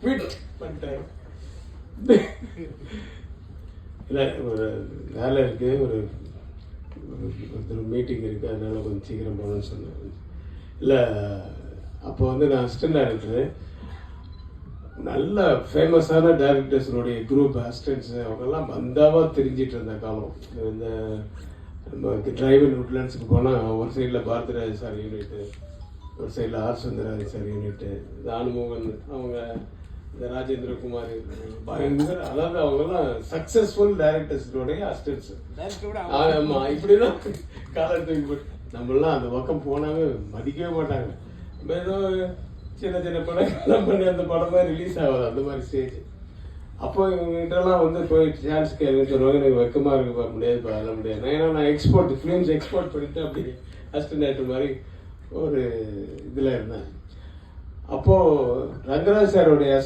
Quit பண்ணிட்டாரு. இல்லை, ஒரு வேலை இருக்குது, ஒருத்தர் மீட்டிங் இருக்குது, அதனால் கொஞ்சம் சீக்கிரம் போகணுன்னு சொன்னேன். இல்லை, அப்போ வந்து நான் அசிஸ்டன்ட் டைரக்டரு. நல்ல ஃபேமஸான டைரக்டர்ஸினுடைய குரூப் அசிஸ்டன்ஸு அவங்கெல்லாம் பந்தாவாக தெரிஞ்சிட்டு இருந்த காலம். இந்த நம்ம டிரைவன் உட்லாண்ட்ஸுக்கு போனால் ஒரு சைடில் பாரதிராஜ் சார் யூனிட்டு, ஒரு சைடில் ஆர் சுந்தரராஜ் சார் யூனிட்டு, ராணுமோகன் அவங்க, இந்த ராஜேந்திர குமார், பயங்கர, அதாவது அவங்கெல்லாம் சக்ஸஸ்ஃபுல் டைரக்டர்ஸினுடைய அசிஸ்டன்ஸு. ஆமாம், இப்படிலாம் காலத்துக்கு போட்டு நம்மளாம் அந்த பக்கம் போனாவே மதிக்கவே மாட்டாங்க. நம்ம ஏதோ சின்ன சின்ன படங்கள்லாம் பண்ணி அந்த படமாக ரிலீஸ் ஆகாது, அந்த மாதிரி ஸ்டேஜ். அப்போ இவங்ககிட்டலாம் வந்து போய் சான்ஸ் கேட்க சொல்லுவாங்க, எனக்கு வெக்கமாக இருக்க முடியாது, அதெல்லாம் முடியாது. ஏன்னா நான் ஃபிலிம்ஸ் எக்ஸ்போர்ட் பண்ணிவிட்டு அப்படி அசிஸ்டன்ட் டைரக்டர் மாதிரி ஒரு இதில் இருந்தேன். அப்போது ரங்கராஜ் சாரோடைய